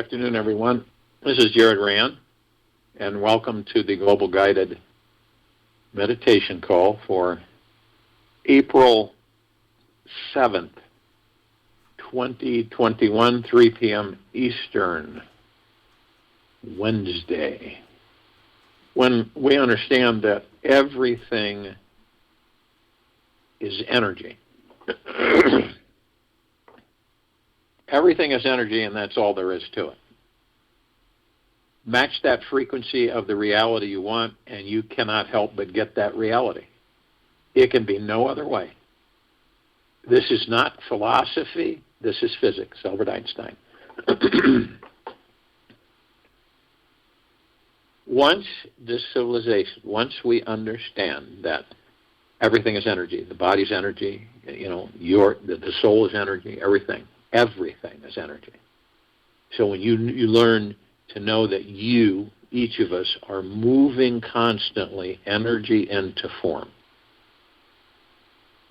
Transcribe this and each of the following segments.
afternoon, everyone. This is Jared Rand, and welcome to the Global Guided Meditation Call for April 7th, 2021, 3 p.m. Eastern, Wednesday. When we understand that everything is energy, everything is energy, and that's all there is to it. Match that frequency of the reality you want, and you cannot help but get that reality. It can be no other way. This is not philosophy. This is physics, Albert Einstein. Once this civilization, once we understand that everything is energy, the body's energy, the soul is energy, everything is energy. So when you learn to know that you, each of us, are moving constantly energy into form,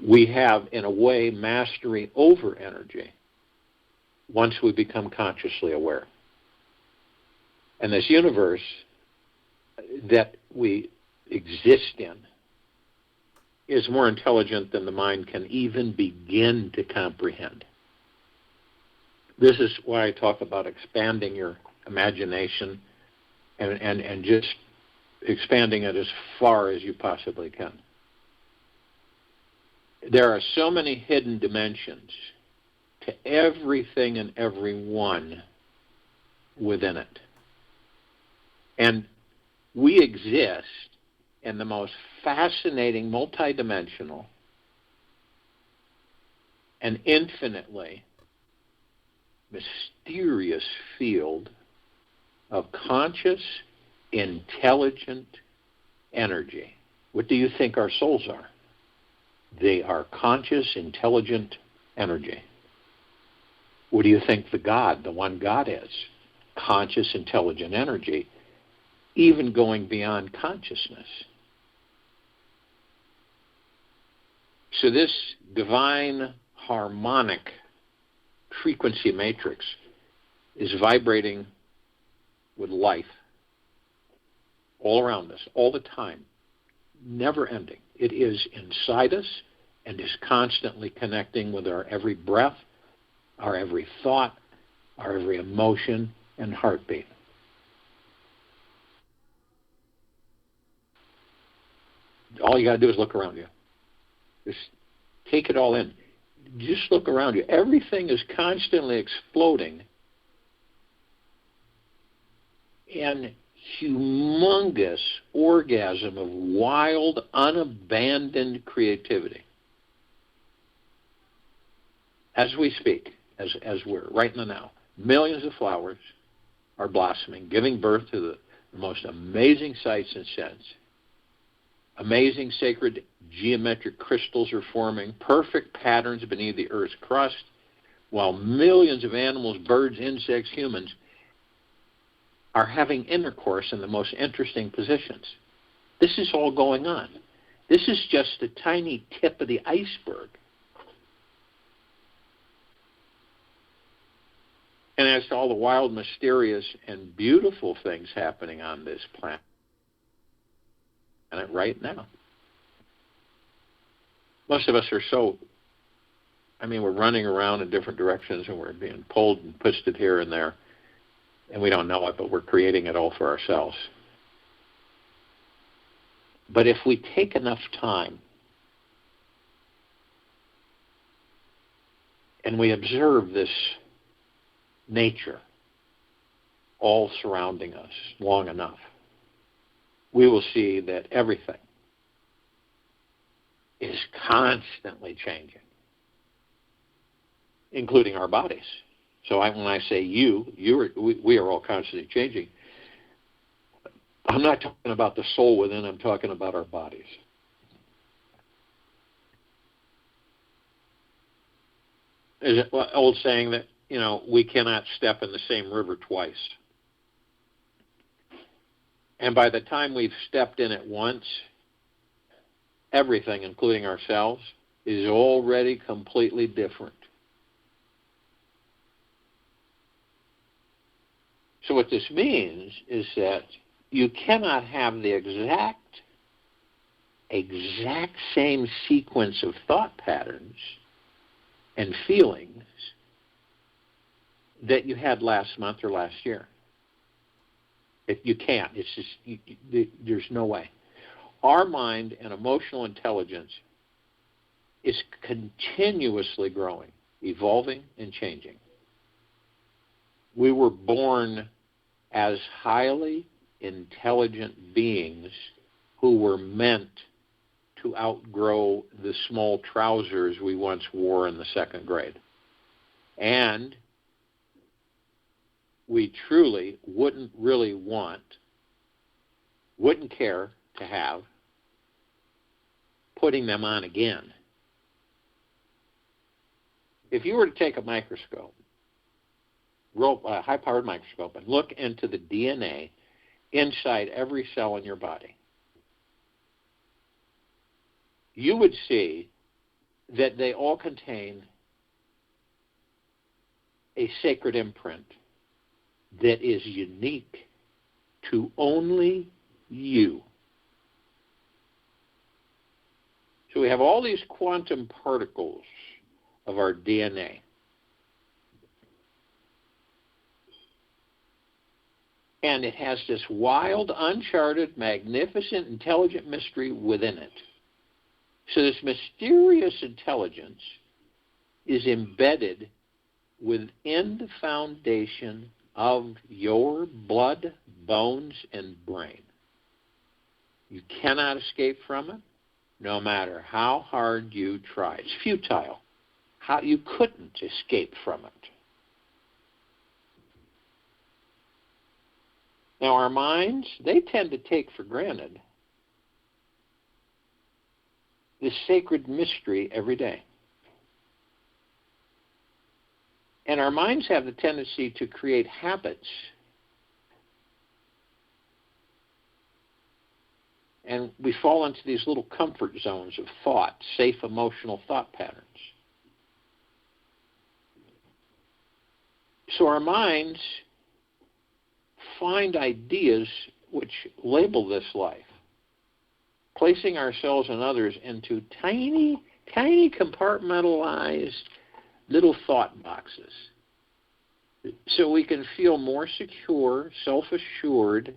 we have, in a way, mastery over energy once we become consciously aware. And this universe that we exist in is more intelligent than the mind can even begin to comprehend. This is why I talk about expanding your imagination and just expanding it as far as you possibly can. There are so many hidden dimensions to everything and everyone within it. And we exist in the most fascinating, multidimensional, and infinitely mysterious field of conscious, intelligent energy. What do you think our souls are? They are conscious, intelligent energy. What do you think the one God is? Conscious, intelligent energy, even going beyond consciousness. So this divine harmonic frequency matrix is vibrating with life all around us, all the time, never ending. It is inside us and is constantly connecting with our every breath, our every thought, our every emotion and heartbeat. All you got to do is look around you. Just take it all in. Just look around you. Everything is constantly exploding in humongous orgasm of wild, unabandoned creativity. As we speak, as we're right in the now, millions of flowers are blossoming, giving birth to the most amazing sights and scents. Amazing sacred geometric crystals are forming, perfect patterns beneath the Earth's crust, while millions of animals, birds, insects, humans are having intercourse in the most interesting positions. This is all going on. This is just the tiny tip of the iceberg. And as to all the wild, mysterious, and beautiful things happening on this planet right now. Most of us are we're running around in different directions and we're being pulled and pushed here and there, and we don't know it, but we're creating it all for ourselves. But if we take enough time and we observe this nature all surrounding us long enough, we will see that everything is constantly changing, including our bodies. So when I say we are all constantly changing, I'm not talking about the soul within, I'm talking about our bodies. There's an old saying that, we cannot step in the same river twice. And by the time we've stepped in it once, everything, including ourselves, is already completely different. So what this means is that you cannot have the exact same sequence of thought patterns and feelings that you had last month or last year. You can't. It's just, there's no way. Our mind and emotional intelligence is continuously growing, evolving, and changing. We were born as highly intelligent beings who were meant to outgrow the small trousers we once wore in the second grade. And we truly wouldn't care to have putting them on again. If you were to take a microscope, a high-powered microscope, and look into the DNA inside every cell in your body, you would see that they all contain a sacred imprint that is unique to only you. So we have all these quantum particles of our DNA. And it has this wild, uncharted, magnificent, intelligent mystery within it. So this mysterious intelligence is embedded within the foundation of your blood, bones, and brain. You cannot escape from it, no matter how hard you try. It's futile. You couldn't escape from it. Now, our minds, they tend to take for granted this sacred mystery every day. And our minds have the tendency to create habits. And we fall into these little comfort zones of thought, safe emotional thought patterns. So our minds find ideas which label this life, placing ourselves and others into tiny, tiny compartmentalized little thought boxes, so we can feel more secure, self-assured,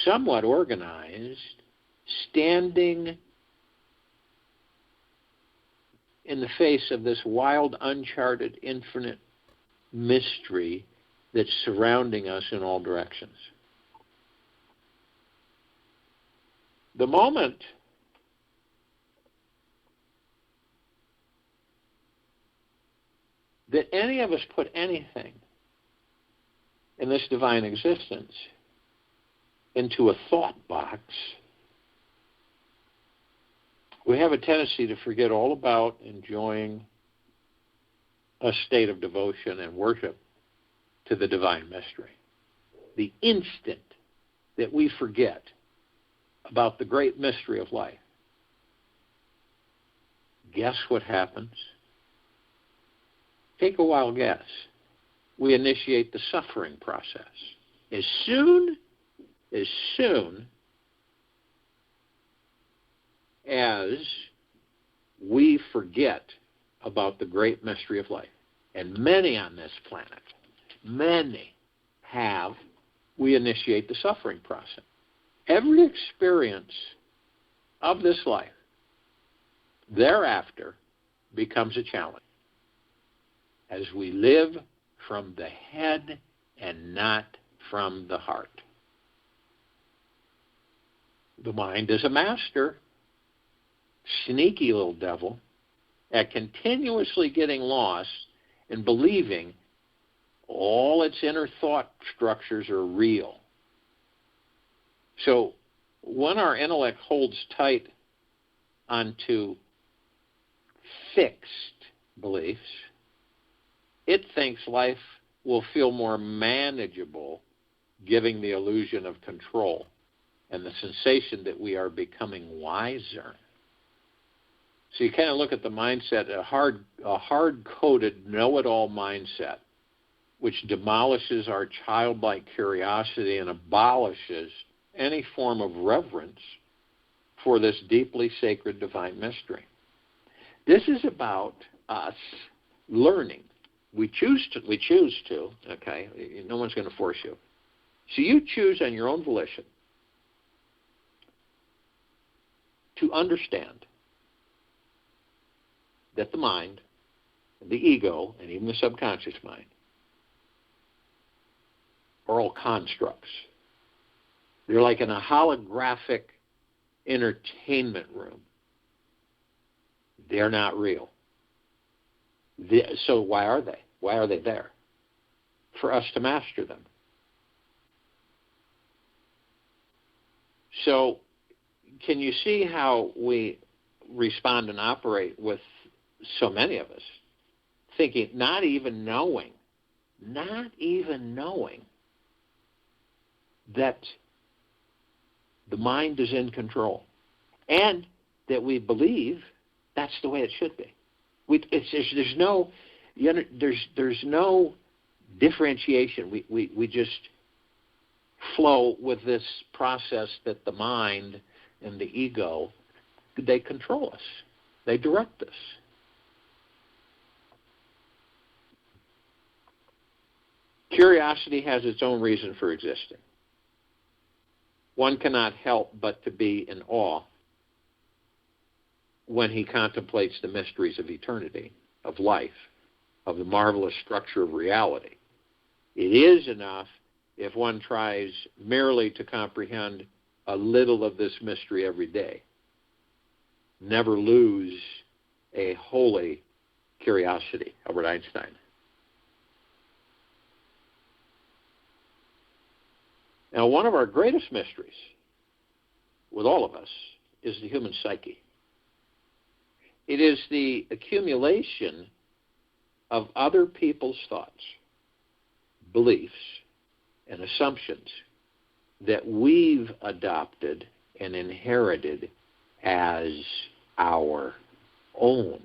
somewhat organized, standing in the face of this wild, uncharted, infinite mystery that's surrounding us in all directions. The moment that any of us put anything in this divine existence into a thought box, we have a tendency to forget all about enjoying a state of devotion and worship to the divine mystery. The instant that we forget about the great mystery of life, guess what happens? Take a wild guess. We initiate the suffering process. As soon as we forget about the great mystery of life, and many on this planet, we initiate the suffering process. Every experience of this life thereafter becomes a challenge, as we live from the head and not from the heart. The mind is a master, sneaky little devil, at continuously getting lost and believing all its inner thought structures are real. So when our intellect holds tight onto fixed beliefs, it thinks life will feel more manageable, giving the illusion of control and the sensation that we are becoming wiser. So you kind of look at the mindset, a hard-coded, know-it-all mindset, which demolishes our childlike curiosity and abolishes any form of reverence for this deeply sacred divine mystery. This is about us learning. We choose to, okay? No one's going to force you. So you choose on your own volition to understand that the mind, the ego, and even the subconscious mind are all constructs. They're like in a holographic entertainment room. They're not real. So why are they? Why are they there? For us to master them. So can you see how we respond and operate with so many of us, thinking, not even knowing that the mind is in control, and that we believe that's the way it should be. There's no differentiation. We just flow with this process that the mind and the ego, they control us. They direct us. Curiosity has its own reason for existing. One cannot help but to be in awe when he contemplates the mysteries of eternity, of life, of the marvelous structure of reality. It is enough if one tries merely to comprehend a little of this mystery every day. Never lose a holy curiosity, Albert Einstein. Now, one of our greatest mysteries with all of us is the human psyche. It is the accumulation of other people's thoughts, beliefs, and assumptions that we've adopted and inherited as our own.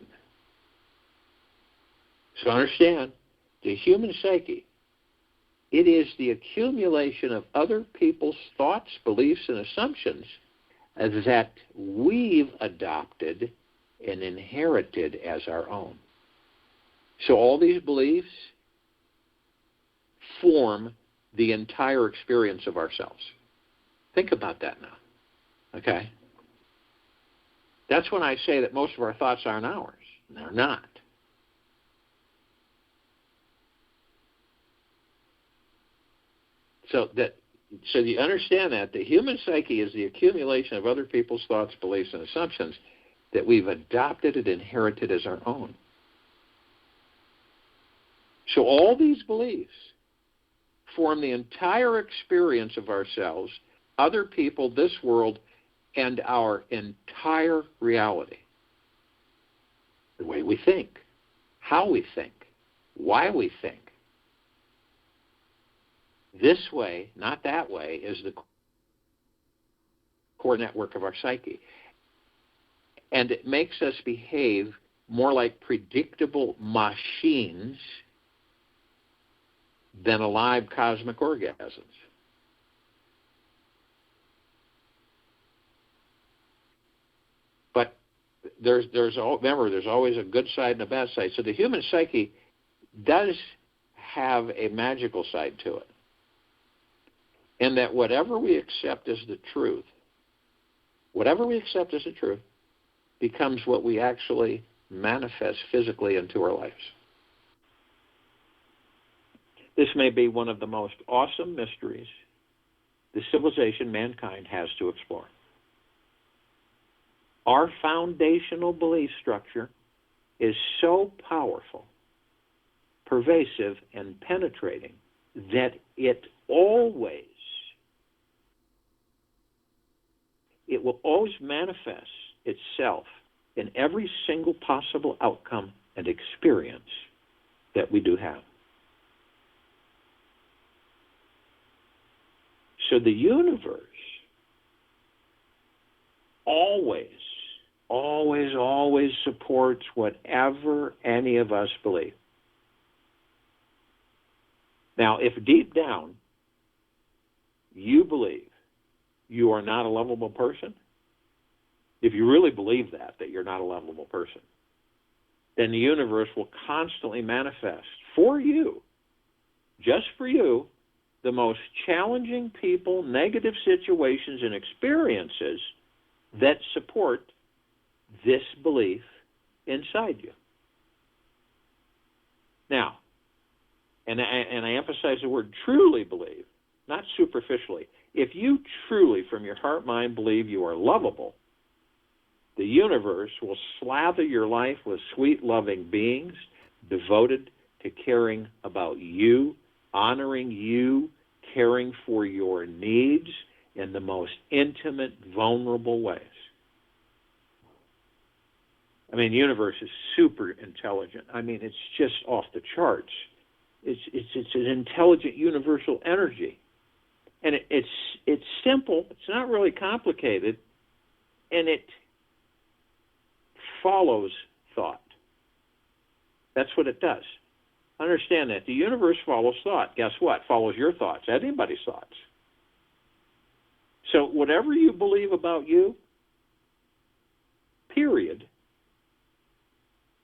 So understand, the human psyche, it is the accumulation of other people's thoughts, beliefs, and assumptions that we've adopted and inherited as our own. So all these beliefs form the entire experience of ourselves. Think about that now, okay? That's when I say that most of our thoughts aren't ours. They're not. So you understand that the human psyche is the accumulation of other people's thoughts, beliefs, and assumptions that we've adopted and inherited as our own. So all these beliefs form the entire experience of ourselves, other people, this world, and our entire reality. The way we think, how we think, why we think. This way, not that way, is the core network of our psyche. And it makes us behave more like predictable machines than alive cosmic orgasms. But there's always a good side and a bad side. So the human psyche does have a magical side to it. And that whatever we accept as the truth, becomes what we actually manifest physically into our lives. This may be one of the most awesome mysteries the civilization mankind has to explore. Our foundational belief structure is so powerful, pervasive, and penetrating that it will always manifest itself in every single possible outcome and experience that we do have. So the universe always supports whatever any of us believe. Now, if deep down you believe you are not a lovable person, if you really believe that you're not a lovable person, then the universe will constantly manifest for you, just for you, the most challenging people, negative situations, and experiences that support this belief inside you. Now, and I emphasize the word truly believe, not superficially. If you truly, from your heart, mind, believe you are lovable, the universe will slather your life with sweet, loving beings devoted to caring about you, honoring you, caring for your needs in the most intimate, vulnerable ways. I mean, the universe is super intelligent. I mean, it's just off the charts. It's an intelligent universal energy. And it's simple. It's not really complicated. And it follows thought. That's what it does. Understand that. The universe follows thought. Guess what? Follows your thoughts, anybody's thoughts. So whatever you believe about you, period,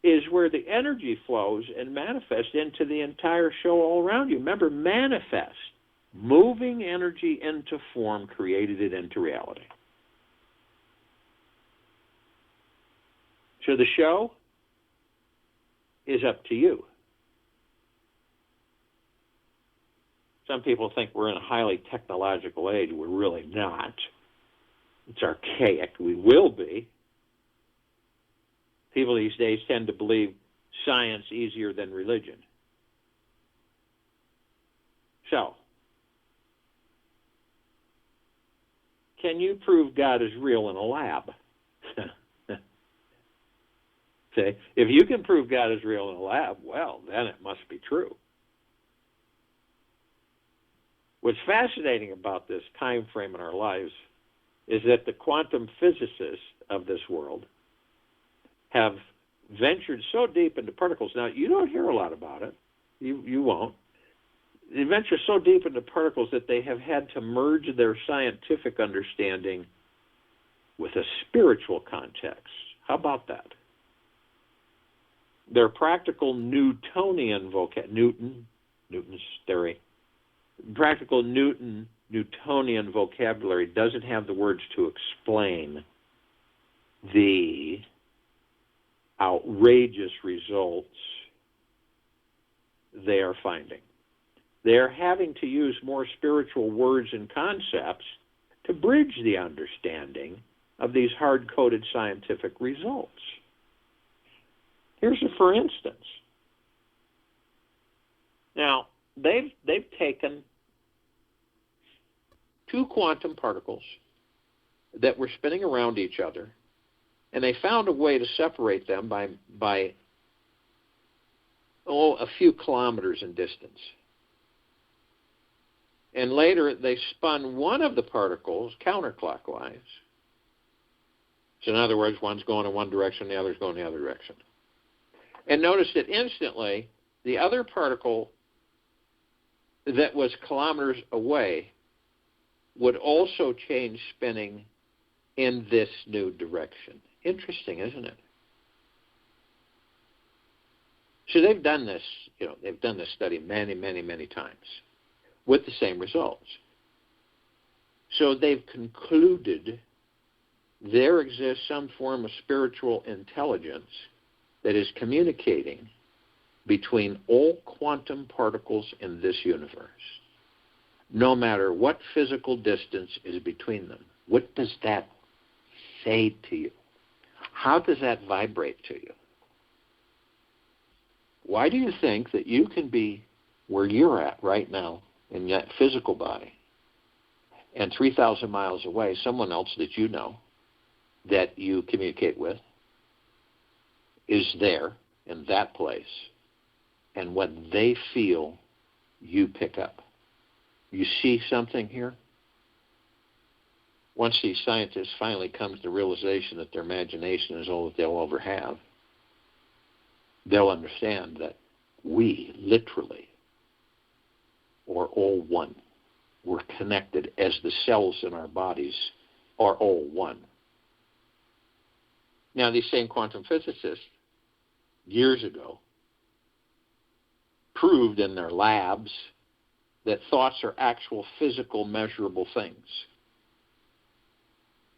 is where the energy flows and manifests into the entire show all around you. Remember, manifest. Moving energy into form created it into reality. So the show is up to you. Some people think we're in a highly technological age. We're really not. It's archaic. We will be. People these days tend to believe science easier than religion. So, can you prove God is real in a lab? See, if you can prove God is real in a lab, well, then it must be true. What's fascinating about this time frame in our lives is that the quantum physicists of this world have ventured so deep into particles. Now, you don't hear a lot about it. You won't. They venture so deep into particles that they have had to merge their scientific understanding with a spiritual context. How about that? Their practical Newtonian Newton's theory, practical Newtonian vocabulary doesn't have the words to explain the outrageous results they are finding. They're having to use more spiritual words and concepts to bridge the understanding of these hard-coded scientific results. Here's a for instance. Now, they've taken two quantum particles that were spinning around each other, and they found a way to separate them by a few kilometers in distance. And later, they spun one of the particles counterclockwise. So in other words, one's going in one direction, the other's going in the other direction. And notice that instantly, the other particle that was kilometers away would also change spinning in this new direction. Interesting, isn't it? So they've done this, they've done this study many, many, many times with the same results. So they've concluded there exists some form of spiritual intelligence that is communicating between all quantum particles in this universe, no matter what physical distance is between them. What does that say to you? How does that vibrate to you? Why do you think that you can be where you're at right now in that physical body, and 3,000 miles away, someone else that you know, that you communicate with, is there in that place, and what they feel, you pick up? You see something here? Once these scientists finally come to the realization that their imagination is all that they'll ever have, they'll understand that we literally or all one. We're connected as the cells in our bodies are all one. Now, these same quantum physicists, years ago, proved in their labs that thoughts are actual physical measurable things.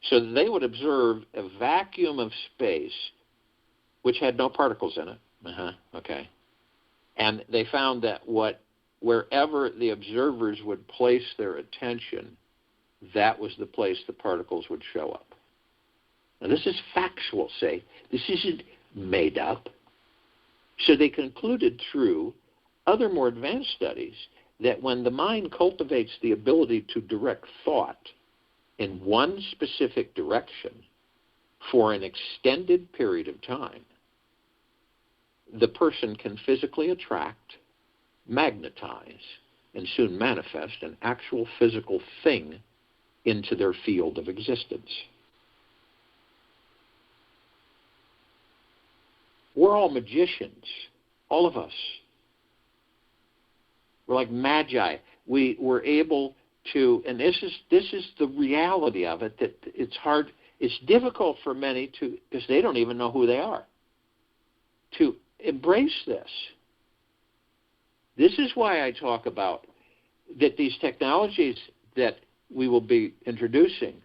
So they would observe a vacuum of space which had no particles in it. Okay. And they found that wherever the observers would place their attention, that was the place the particles would show up. Now, this is factual, say. This isn't made up. So they concluded through other more advanced studies that when the mind cultivates the ability to direct thought in one specific direction for an extended period of time, the person can physically attract, magnetize, and soon manifest an actual physical thing into their field of existence. We're all magicians, all of us. We're like magi. We're able to, and this is the reality of it, that it's difficult for many to, because they don't even know who they are, to embrace this. This is why I talk about that these technologies that we will be introducing,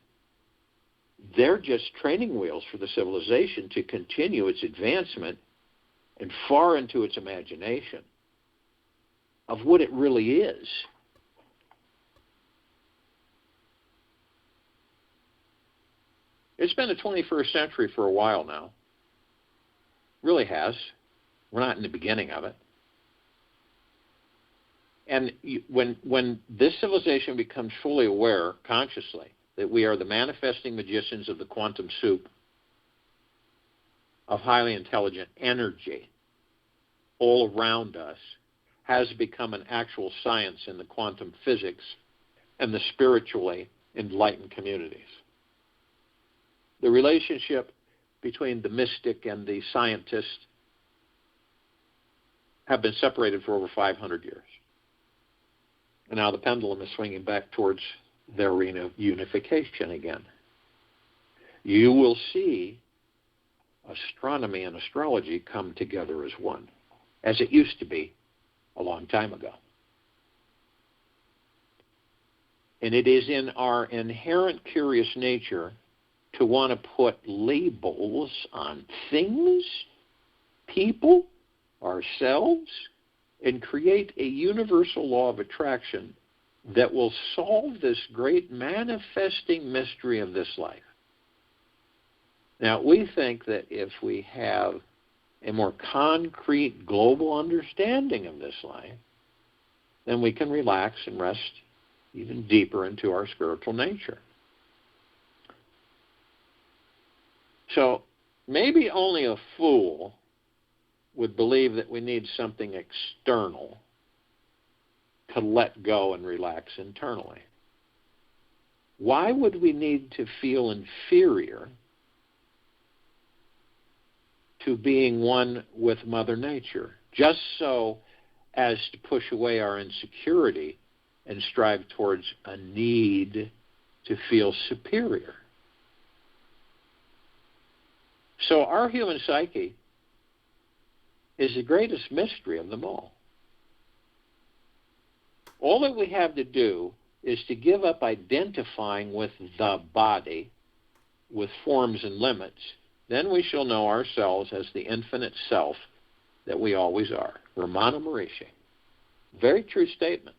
they're just training wheels for the civilization to continue its advancement and far into its imagination of what it really is. It's been the 21st century for a while now. Really has. We're not in the beginning of it. And when this civilization becomes fully aware, consciously, that we are the manifesting magicians of the quantum soup of highly intelligent energy all around us, has become an actual science in the quantum physics and the spiritually enlightened communities. The relationship between the mystic and the scientist have been separated for over 500 years. And now the pendulum is swinging back towards the arena of unification again. You will see astronomy and astrology come together as one, as it used to be a long time ago. And it is in our inherent curious nature to want to put labels on things, people, ourselves, and create a universal law of attraction that will solve this great manifesting mystery of this life. Now, we think that if we have a more concrete global understanding of this life, then we can relax and rest even deeper into our spiritual nature. So maybe only a fool would believe that we need something external to let go and relax internally. Why would we need to feel inferior to being one with Mother Nature, just so as to push away our insecurity and strive towards a need to feel superior? So our human psyche is the greatest mystery of them all. All that we have to do is to give up identifying with the body, with forms and limits. Then we shall know ourselves as the infinite self that we always are. Ramana Maharishi. Very true statement.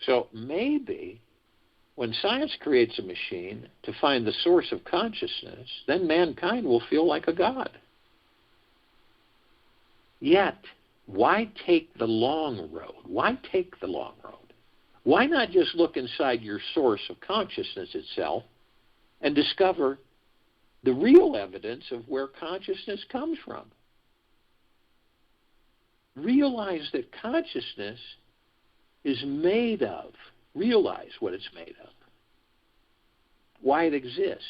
So maybe when science creates a machine to find the source of consciousness, then mankind will feel like a god. Yet, why take the long road? Why take the long road? Why not just look inside your source of consciousness itself and discover the real evidence of where consciousness comes from? Realize that consciousness is made of. Realize what it's made of, why it exists.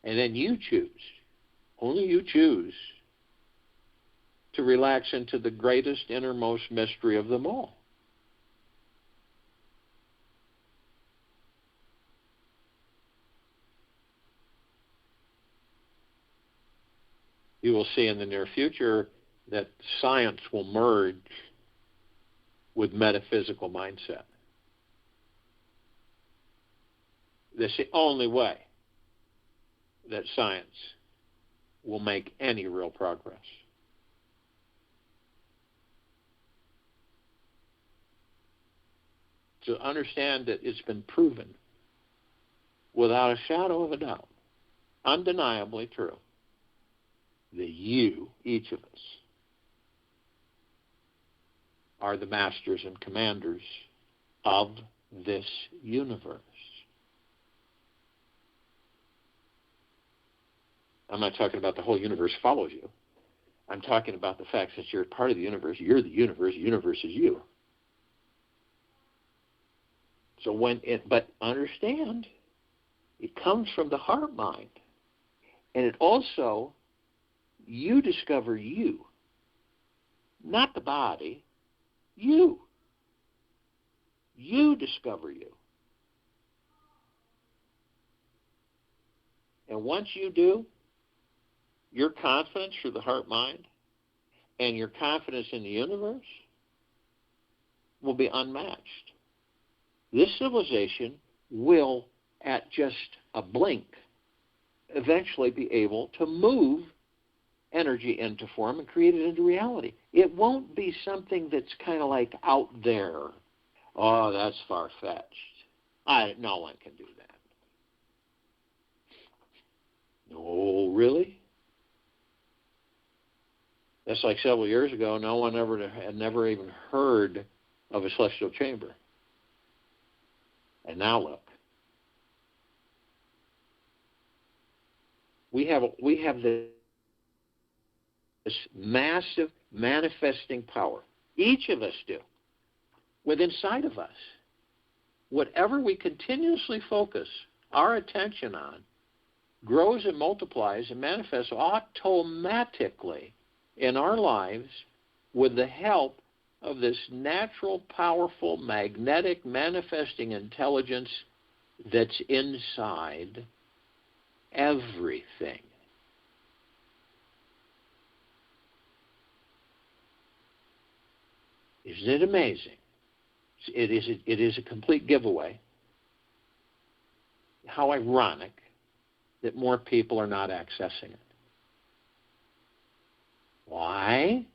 And then you choose, only you choose, to relax into the greatest innermost mystery of them all. You will see in the near future that science will merge with metaphysical mindset. That's the only way that science will make any real progress. To understand that it's been proven without a shadow of a doubt, undeniably true, that you, each of us, are the masters and commanders of this universe. I'm not talking about the whole universe follows you. I'm talking about the fact that you're part of the universe. You're the universe is you. So but understand, it comes from the heart mind. And it also, you discover you, not the body, you. You discover you. And once you do, your confidence through the heart mind and your confidence in the universe will be unmatched. This civilization will, at just a blink, eventually be able to move energy into form and create it into reality. It won't be something that's kind of like out there. Oh, that's far-fetched. No one can do that. No, really? That's like several years ago, no one had never even heard of a celestial chamber. And now look. We have this massive manifesting power. Each of us do. Within inside of us. Whatever we continuously focus our attention on grows and multiplies and manifests automatically in our lives with the help of this natural, powerful, magnetic, manifesting intelligence that's inside everything. Isn't it amazing? It is a complete giveaway. How ironic that more people are not accessing it. Why?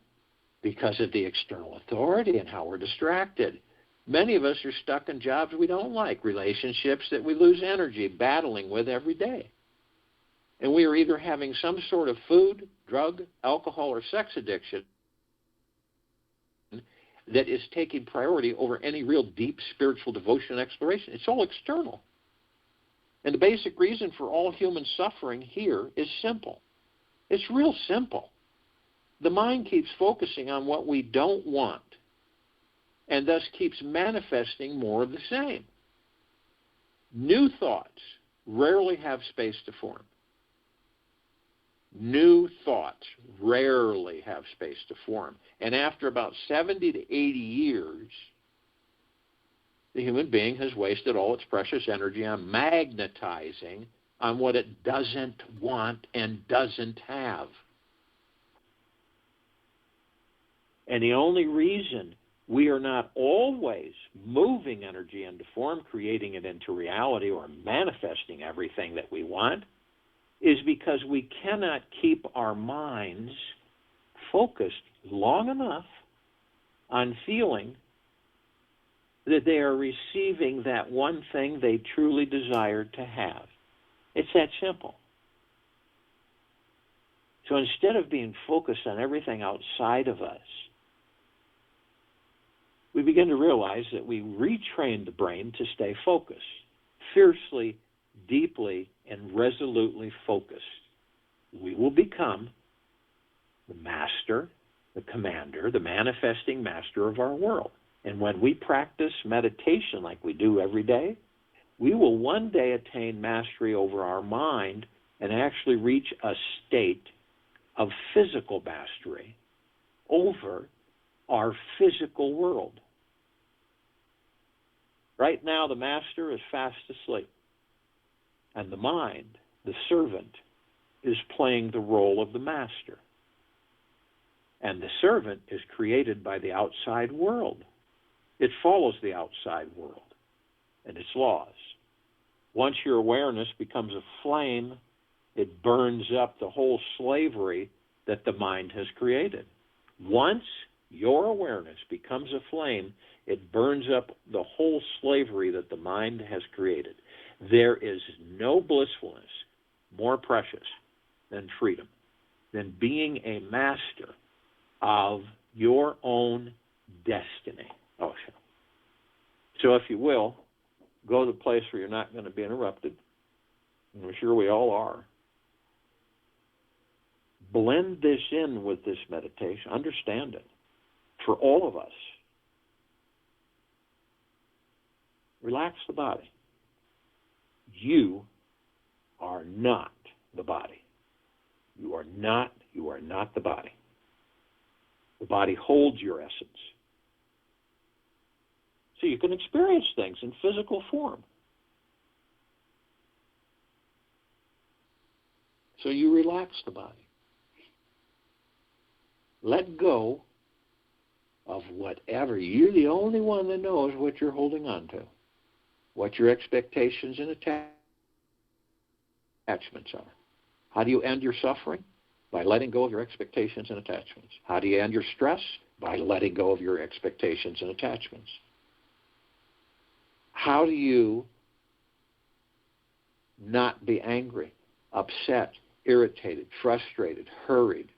Because of the external authority and how we're distracted. Many of us are stuck in jobs we don't like, relationships that we lose energy battling with every day. And we are either having some sort of food, drug, alcohol, or sex addiction that is taking priority over any real deep spiritual devotion and exploration. It's all external. And the basic reason for all human suffering here is simple. It's real simple. The mind keeps focusing on what we don't want and thus keeps manifesting more of the same. New thoughts rarely have space to form. New thoughts rarely have space to form. And after about 70 to 80 years, the human being has wasted all its precious energy on magnetizing on what it doesn't want and doesn't have. And the only reason we are not always moving energy into form, creating it into reality, or manifesting everything that we want, is because we cannot keep our minds focused long enough on feeling that they are receiving that one thing they truly desired to have. It's that simple. So instead of being focused on everything outside of us, we begin to realize that we retrain the brain to stay focused, fiercely, deeply, and resolutely focused. We will become the master, the commander, the manifesting master of our world. And when we practice meditation like we do every day, we will one day attain mastery over our mind and actually reach a state of physical mastery over our physical world. Right now, the master is fast asleep, and the mind, the servant, is playing the role of the master. And the servant is created by the outside world. It follows the outside world and its laws. Once your awareness becomes a flame, it burns up the whole slavery that the mind has created. Once your awareness becomes a flame, it burns up the whole slavery that the mind has created. There is no blissfulness more precious than freedom, than being a master of your own destiny. Oh, so if you will, go to the place where you're not going to be interrupted. And I'm sure we all are. Blend this in with this meditation. Understand it. For all of us. Relax the body. You are not the body. You are not the body. The body holds your essence. So you can experience things in physical form. So you relax the body. Let go of whatever. You're the only one that knows what you're holding on to, what your expectations and attachments are. How do you end your suffering? By letting go of your expectations and attachments. How do you end your stress? By letting go of your expectations and attachments. How do you not be angry, upset, irritated, frustrated, hurried?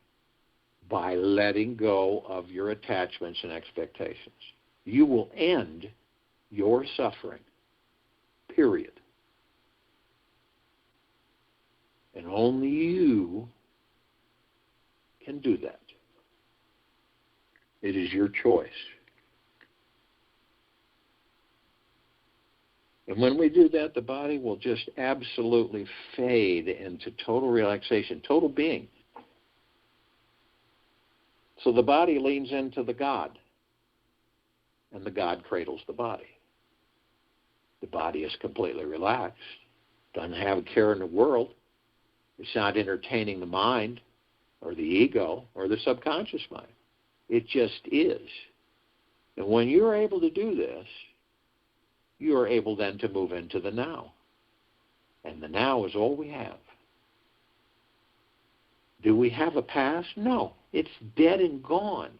By letting go of your attachments and expectations. You will end your suffering, period. And only you can do that. It is your choice. And when we do that, the body will just absolutely fade into total relaxation, total being. So the body leans into the God, and the God cradles the body. The body is completely relaxed, doesn't have a care in the world. It's not entertaining the mind or the ego or the subconscious mind. It just is. And when you're able to do this, you are able then to move into the now. And the now is all we have. Do we have a past? No. It's dead and gone.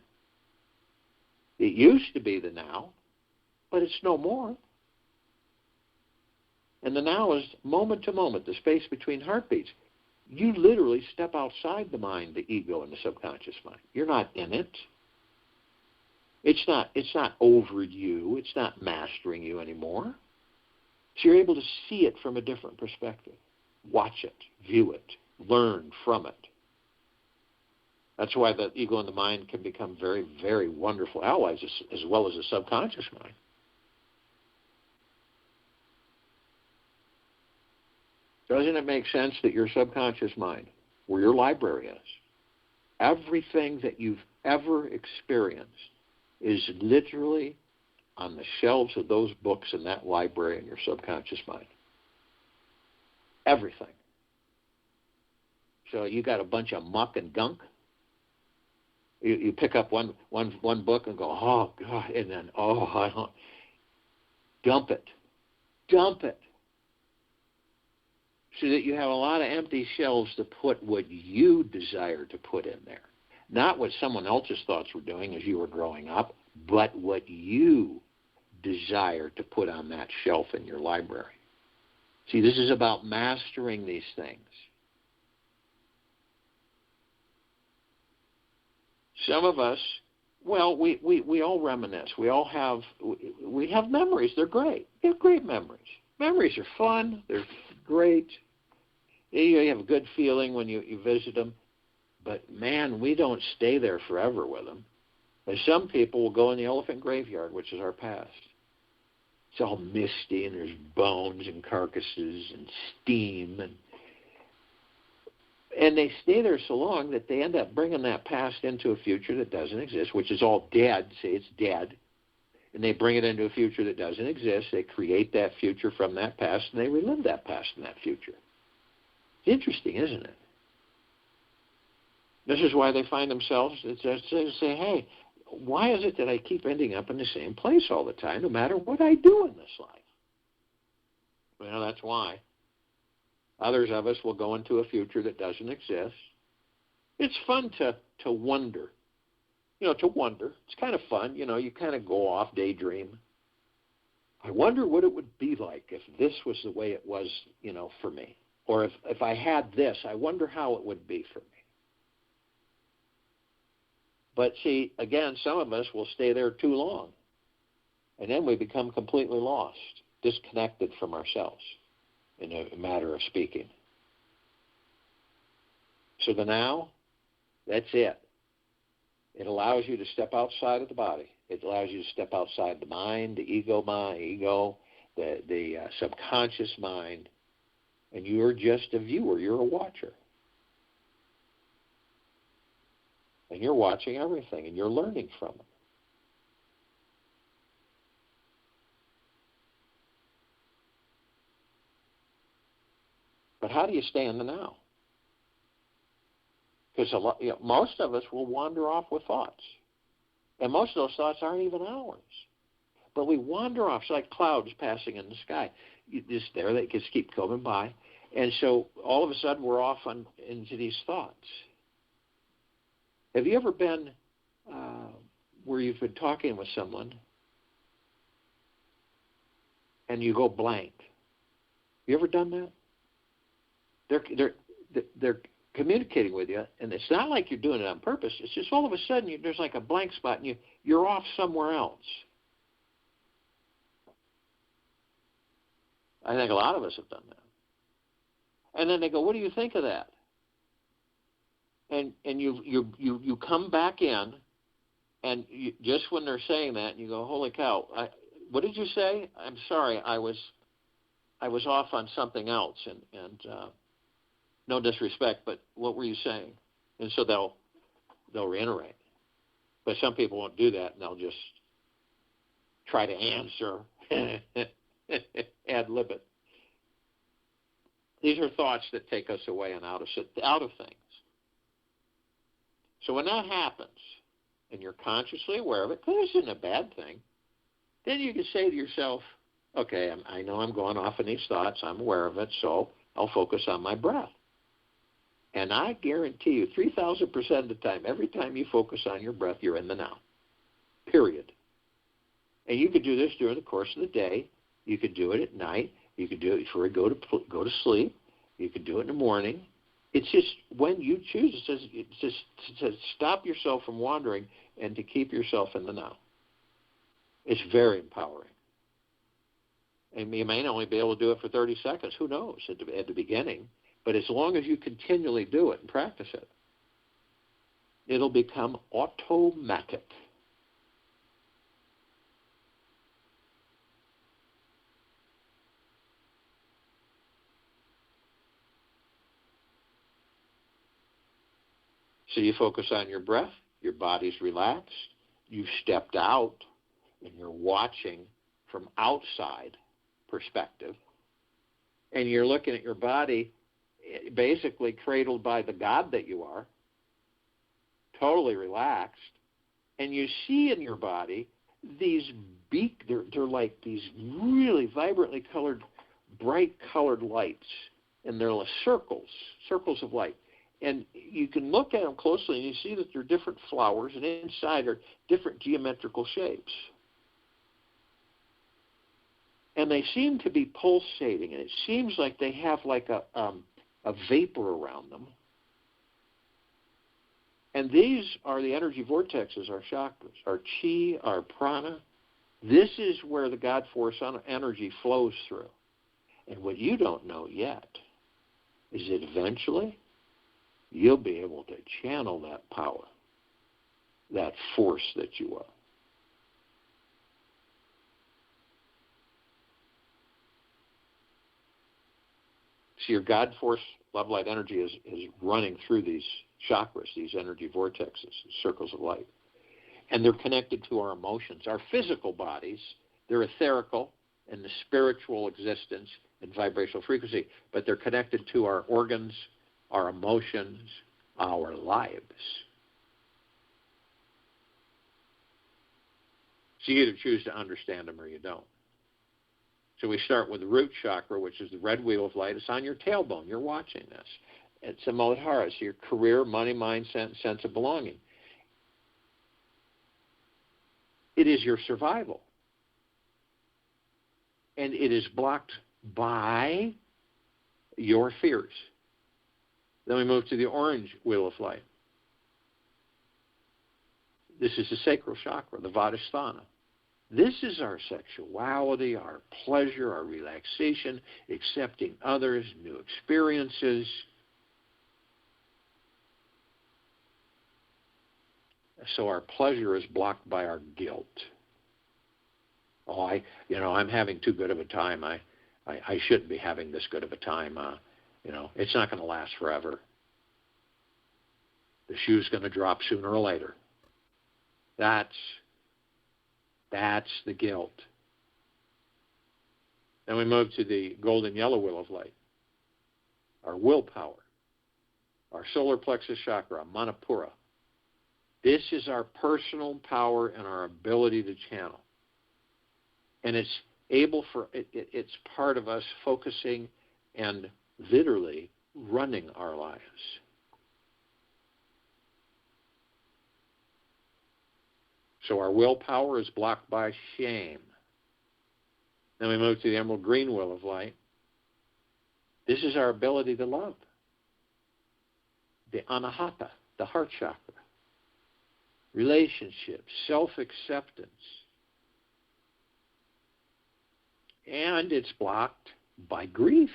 It used to be the now, but it's no more. And the now is moment to moment, the space between heartbeats. You literally step outside the mind, the ego, and the subconscious mind. You're not in it. It's not over you. It's not mastering you anymore. So you're able to see it from a different perspective. Watch it, view it, learn from it. That's why the ego and the mind can become very, very wonderful allies, as well as the subconscious mind. Doesn't it make sense that your subconscious mind, where your library is, everything that you've ever experienced is literally on the shelves of those books in that library in your subconscious mind? Everything. So you got a bunch of muck and gunk. You pick up one book and go, oh, God, and then, I don't. Dump it. Dump it. So that you have a lot of empty shelves to put what you desire to put in there. Not what someone else's thoughts were doing as you were growing up, but what you desire to put on that shelf in your library. See, this is about mastering these things. Some of us, well, we all reminisce. We have memories. They're great. We have great memories. Memories are fun. They're great. You have a good feeling when you visit them. But, man, we don't stay there forever with them. And some people will go in the elephant graveyard, which is our past. It's all misty, and there's bones and carcasses and steam. And they stay there so long that they end up bringing that past into a future that doesn't exist, which is all dead. See, it's dead. And they bring it into a future that doesn't exist. They create that future from that past, and they relive that past and that future. It's interesting, isn't it? This is why they find themselves, they say, hey, why is it that I keep ending up in the same place all the time, no matter what I do in this life? Well, that's why. Others of us will go into a future that doesn't exist. It's fun to wonder. To wonder. It's kind of fun. You kind of go off, daydream. I wonder what it would be like if this was the way it was, for me. Or if I had this, I wonder how it would be for me. But see, again, some of us will stay there too long. And then we become completely lost, disconnected from ourselves, in a matter of speaking. So the now, that's it. It allows you to step outside of the body. It allows you to step outside the mind, the ego, the subconscious mind, and you're just a viewer. You're a watcher. And you're watching everything, and you're learning from it. But how do you stay in the now? Because most of us will wander off with thoughts. And most of those thoughts aren't even ours. But we wander off. It's like clouds passing in the sky. They just keep coming by. And so all of a sudden we're off into these thoughts. Have you ever been where you've been talking with someone and you go blank? You ever done that? They're communicating with you, and it's not like you're doing it on purpose. It's just all of a sudden there's like a blank spot, and you're off somewhere else. I think a lot of us have done that. And then they go, "What do you think of that?" And you come back in, and just when they're saying that, you go, "Holy cow! What did you say?" "I'm sorry, I was off on something else," and no disrespect, but what were you saying? And so they'll reiterate. But some people won't do that, and they'll just try to answer, ad lib it. These are thoughts that take us away and out of things. So when that happens, and you're consciously aware of it, because this isn't a bad thing, then you can say to yourself, okay, I know I'm going off in these thoughts, I'm aware of it, so I'll focus on my breath. And I guarantee you, 3,000% of the time, every time you focus on your breath, you're in the now. Period. And you could do this during the course of the day. You could do it at night. You could do it before you go to sleep. You could do it in the morning. It's just when you choose. It says to stop yourself from wandering and to keep yourself in the now. It's very empowering. And you may only be able to do it for 30 seconds. Who knows at the beginning. But as long as you continually do it and practice it, it'll become automatic. So you focus on your breath, your body's relaxed, you've stepped out, and you're watching from outside perspective, and you're looking at your body basically cradled by the God that you are, totally relaxed, and you see in your body these they're like these really vibrantly colored, bright colored lights, and they're like circles of light. And you can look at them closely, and you see that they're different flowers, and inside are different geometrical shapes. And they seem to be pulsating, and it seems like they have like a vapor around them. And these are the energy vortexes, our chakras, our chi, our prana. This is where the God force energy flows through. And what you don't know yet is that eventually you'll be able to channel that power, that force that you are. So your God force, love, light, energy is running through these chakras, these energy vortexes, circles of light. And they're connected to our emotions. Our physical bodies, they're etherical in the spiritual existence and vibrational frequency, but they're connected to our organs, our emotions, our lives. So you either choose to understand them or you don't. So we start with the root chakra, which is the red wheel of light. It's on your tailbone. You're watching this. It's a Muladhara. It's your career, money, mindset, sense of belonging. It is your survival. And it is blocked by your fears. Then we move to the orange wheel of light. This is the sacral chakra, the Vadhisthana. This is our sexuality, our pleasure, our relaxation, accepting others, new experiences. So our pleasure is blocked by our guilt. Oh, I'm having too good of a time. I shouldn't be having this good of a time. It's not going to last forever. The shoe's going to drop sooner or later. That's the guilt. Then we move to the golden yellow wheel of light. Our willpower. Our solar plexus chakra, Manipura. This is our personal power and our ability to channel. And it's part of us focusing and literally running our lives. So our willpower is blocked by shame. Then we move to the emerald green wheel of light. This is our ability to love. The anahata, the heart chakra. Relationships, self-acceptance. And it's blocked by grief.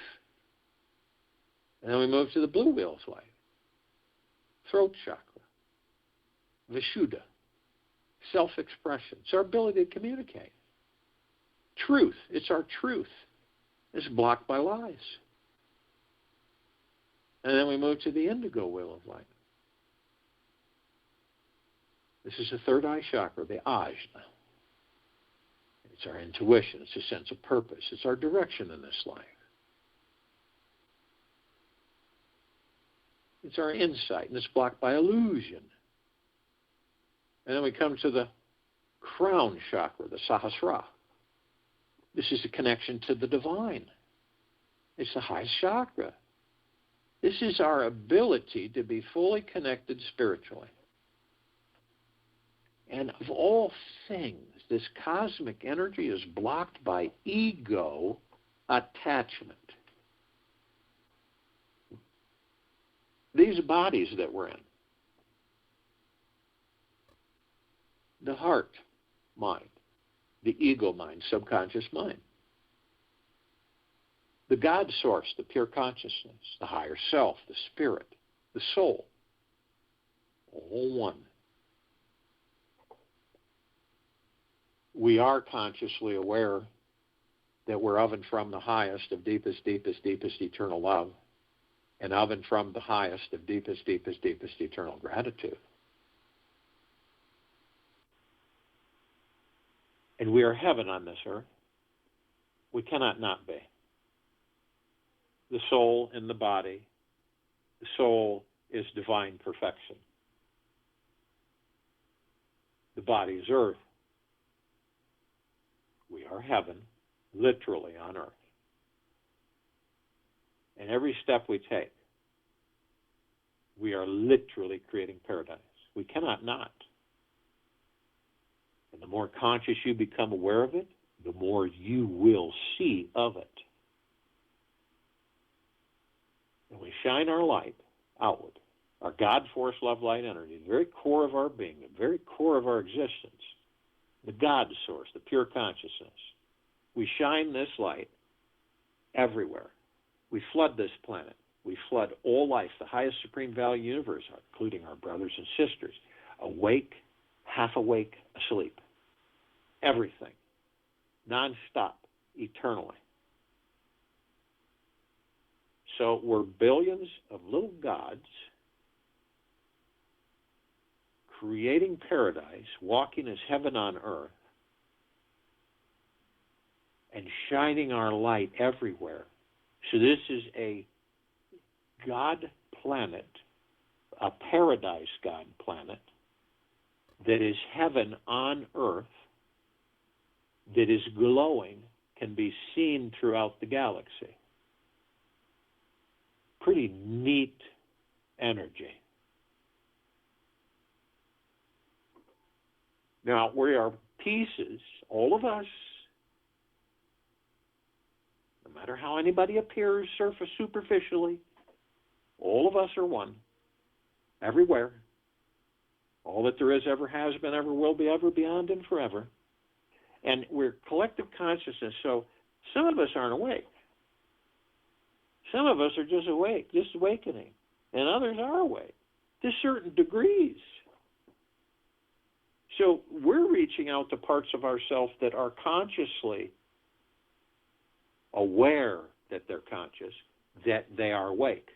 And then we move to the blue wheel of light. Throat chakra. Vishuddha. Self-expression. It's our ability to communicate. Truth. It's our truth. It's blocked by lies. And then we move to the indigo wheel of light. This is the third eye chakra, the ajna. It's our intuition. It's a sense of purpose. It's our direction in this life. It's our insight, and it's blocked by illusion. And then we come to the crown chakra, the sahasrara. This is a connection to the divine. It's the highest chakra. This is our ability to be fully connected spiritually. And of all things, this cosmic energy is blocked by ego attachment. These bodies that we're in, the heart mind, the ego mind, subconscious mind, the God source, the pure consciousness, the higher self, the spirit, the soul, all one. We are consciously aware that we're of and from the highest of deepest, deepest, deepest eternal love, and of and from the highest of deepest, deepest, deepest eternal gratitude. And we are heaven on this earth. We cannot not be. The soul in the body, the soul is divine perfection. The body is earth. We are heaven, literally on earth. And every step we take, we are literally creating paradise. We cannot not. And the more conscious you become aware of it, the more you will see of it. And we shine our light outward, our God force, love, light, energy, the very core of our being, the very core of our existence, the God source, the pure consciousness. We shine this light everywhere. We flood this planet. We flood all life, the highest supreme value universe, including our brothers and sisters, awake, half awake, asleep. Everything. Non-stop, eternally. So we're billions of little gods creating paradise, walking as heaven on earth, and shining our light everywhere. So this is a God planet, a paradise God planet, that is heaven on earth, that is glowing, can be seen throughout the galaxy. Pretty neat energy. Now, we are pieces, all of us, no matter how anybody appears surface superficially, all of us are one, everywhere. All that there is, ever has been, ever will be, ever, beyond, and forever. And we're collective consciousness, so some of us aren't awake. Some of us are just awake, just awakening, and others are awake to certain degrees. So we're reaching out to parts of ourselves that are consciously aware that they're conscious, that they are awake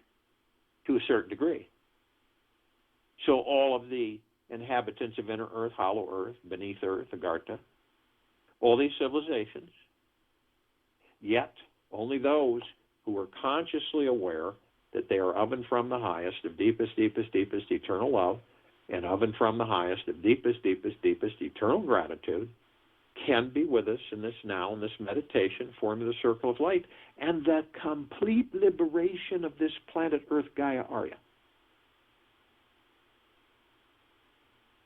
to a certain degree. So all of the inhabitants of inner earth, hollow earth, beneath earth, Agartha, all these civilizations, yet only those who are consciously aware that they are of and from the highest of deepest, deepest, deepest eternal love, and of and from the highest of deepest, deepest, deepest eternal gratitude, can be with us in this now, in this meditation, forming the circle of light, and the complete liberation of this planet Earth Gaia Arya,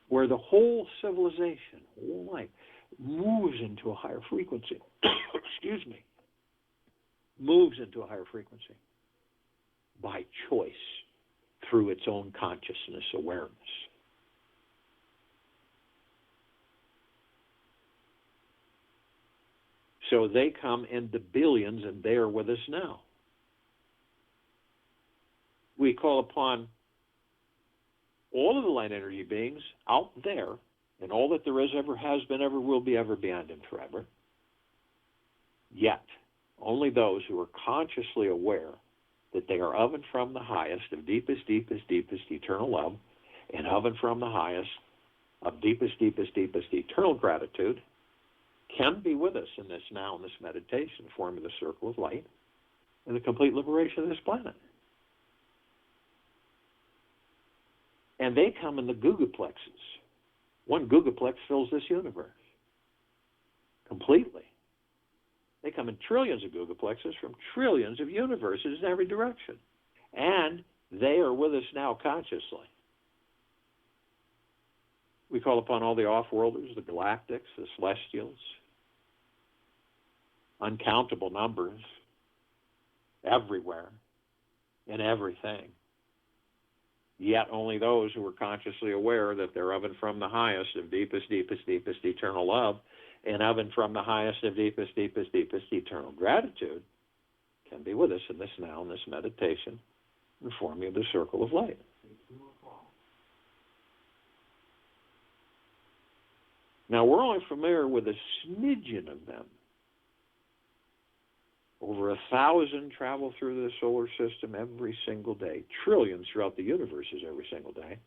where the whole civilization, whole life, moves into a higher frequency. Excuse me. Moves into a higher frequency by choice through its own consciousness awareness. So they come into billions, and they are with us now. We call upon all of the light energy beings out there, and all that there is, ever has been, ever will be, ever beyond, and forever. Yet, only those who are consciously aware that they are of and from the highest of deepest, deepest, deepest eternal love, and of and from the highest of deepest, deepest, deepest eternal gratitude, can be with us in this now, in this meditation, forming the circle of light, and the complete liberation of this planet. And they come in the gugaplexes. One gugaplex fills this universe completely. They come in trillions of gugaplexes from trillions of universes in every direction. And they are with us now consciously. We call upon all the off-worlders, the galactics, the celestials, uncountable numbers, everywhere, in everything. Yet only those who are consciously aware that they're of and from the highest of deepest, deepest, deepest eternal love, and of and from the highest of deepest, deepest, deepest eternal gratitude, can be with us in this now, in this meditation, and forming the circle of light. Now, we're only familiar with a smidgen of them. Over 1,000 travel through the solar system every single day. Trillions throughout the universes every single day.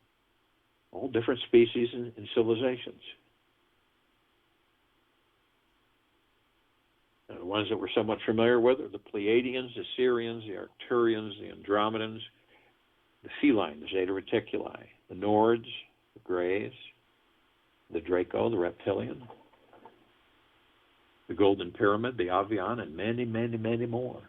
All different species and civilizations. And the ones that we're somewhat familiar with are the Pleiadians, the Sirians, the Arcturians, the Andromedans, the Feline, the Zeta Reticuli, the Nords, the Greys, the Draco, the Reptilian, the Golden Pyramid, the Avian, and many, many, many more.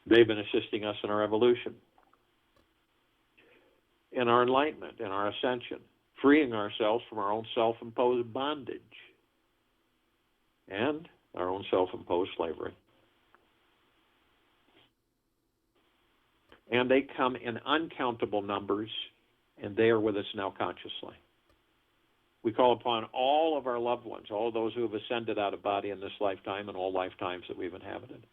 They've been assisting us in our evolution, in our enlightenment, in our ascension, freeing ourselves from our own self-imposed bondage and our own self-imposed slavery. And they come in uncountable numbers, and they are with us now consciously. We call upon all of our loved ones, all of those who have ascended out of body in this lifetime and all lifetimes that we've inhabited.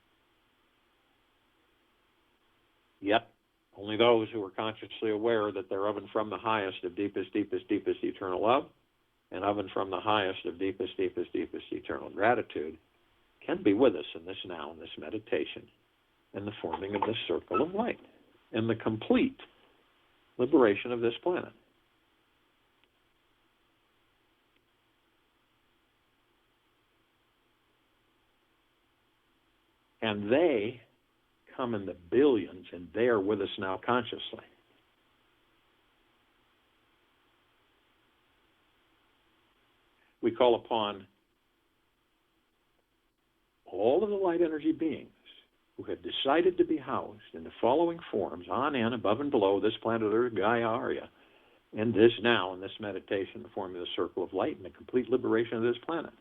Yet, only those who are consciously aware that they're of and from the highest of deepest, deepest, deepest eternal love, and of and from the highest of deepest, deepest, deepest eternal gratitude, can be with us in this now, in this meditation, in the forming of this circle of light, in the complete liberation of this planet. And they come in the billions, and they are with us now consciously. We call upon all of the light energy beings who have decided to be housed in the following forms, on and above and below this planet Earth, Gaia, Arya, in this now, in this meditation, the forming of the circle of light and the complete liberation of this planet.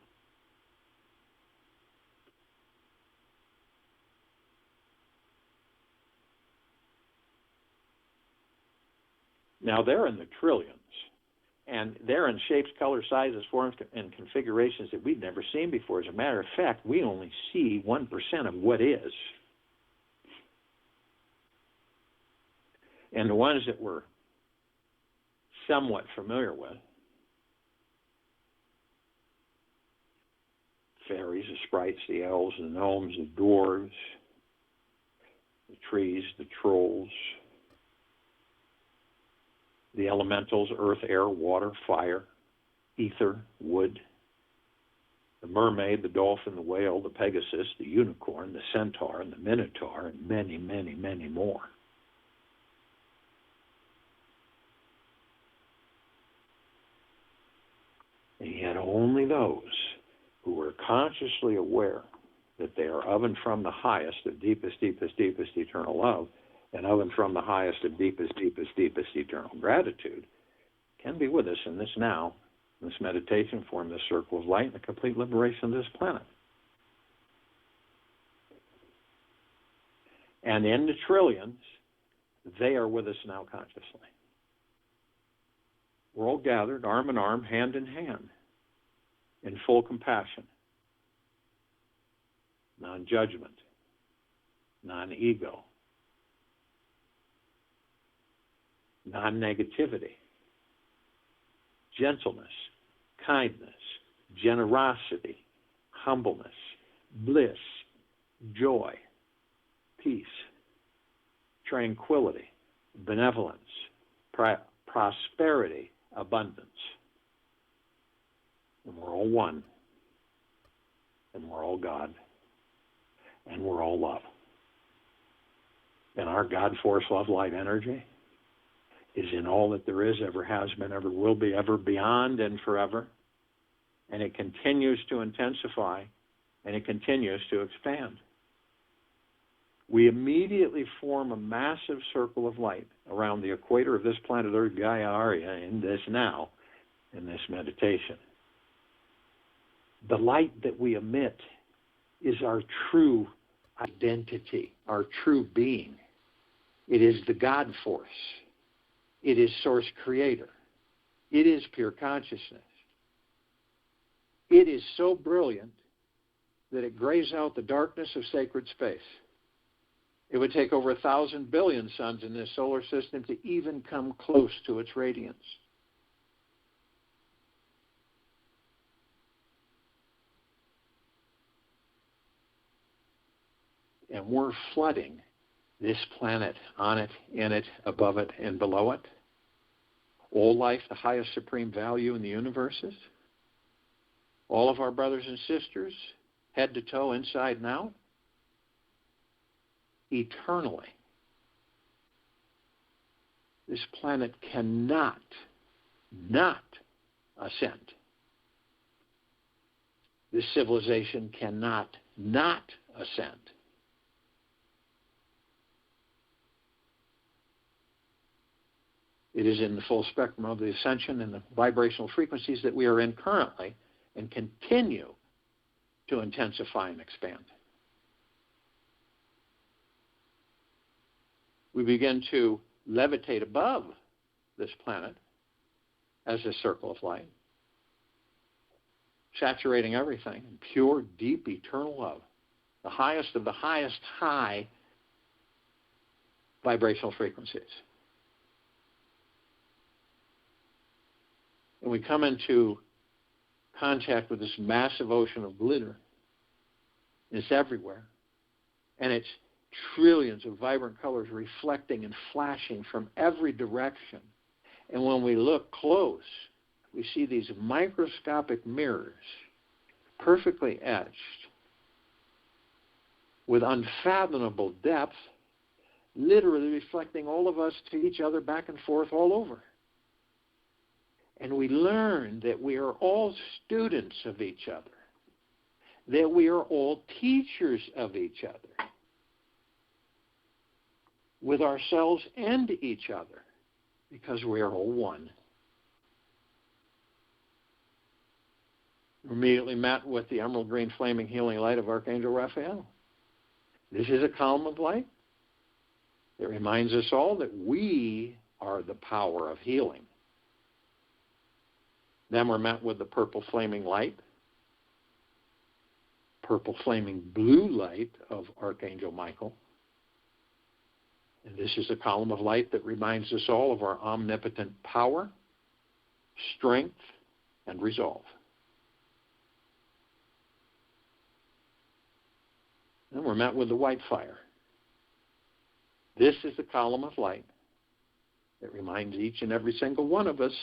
Now, they're in the trillions, and they're in shapes, colors, sizes, forms, and configurations that we've never seen before. As a matter of fact, we only see 1% of what is. And the ones that we're somewhat familiar with, fairies, the sprites, the elves, the gnomes, the dwarves, the trees, the trolls, the elementals, earth, air, water, fire, ether, wood, the mermaid, the dolphin, the whale, the pegasus, the unicorn, the centaur, and the minotaur, and many, many, many more. And yet only those who are consciously aware that they are of and from the highest of deepest, deepest, deepest eternal love, and of and from the highest of deepest, deepest, deepest eternal gratitude, can be with us in this now, in this meditation, form this circle of light and the complete liberation of this planet. And in the trillions, they are with us now consciously. We're all gathered, arm in arm, hand in hand, in full compassion, non-judgment, non-ego, non-negativity, gentleness, kindness, generosity, humbleness, bliss, joy, peace, tranquility, benevolence, prosperity, abundance. And we're all one, and we're all God, and we're all love. And our God force, love, light, energy is in all that there is, ever has been, ever will be, ever beyond and forever. And it continues to intensify, and it continues to expand. We immediately form a massive circle of light around the equator of this planet Earth, Gaia, Arya, in this now, in this meditation. The light that we emit is our true identity, our true being. It is the God force. It is Source Creator. It is pure consciousness. It is so brilliant that it grays out the darkness of sacred space. It would take over 1,000 billion suns in this solar system to even come close to its radiance. And we're flooding this planet, on it, in it, above it, and below it. All life, the highest supreme value in the universes. All of our brothers and sisters, head to toe, inside and out. Eternally. This planet cannot not ascend. This civilization cannot not ascend. It is in the full spectrum of the ascension and the vibrational frequencies that we are in currently and continue to intensify and expand. We begin to levitate above this planet as a circle of light, saturating everything in pure, deep, eternal love, the highest of the highest high vibrational frequencies. And we come into contact with this massive ocean of glitter It's everywhere. And it's trillions of vibrant colors reflecting and flashing from every direction. And when we look close, we see these microscopic mirrors, perfectly etched, with unfathomable depth, literally reflecting all of us to each other back and forth all over. And we learn that we are all students of each other, that we are all teachers of each other, with ourselves and each other, because we are all one. We're immediately met with the emerald green flaming healing light of Archangel Raphael. This is a column of light that reminds us all that we are the power of healing. Then we're met with the purple flaming light, purple flaming blue light of Archangel Michael. And this is a column of light that reminds us all of our omnipotent power, strength, and resolve. Then we're met with the white fire. This is the column of light that reminds each and every single one of us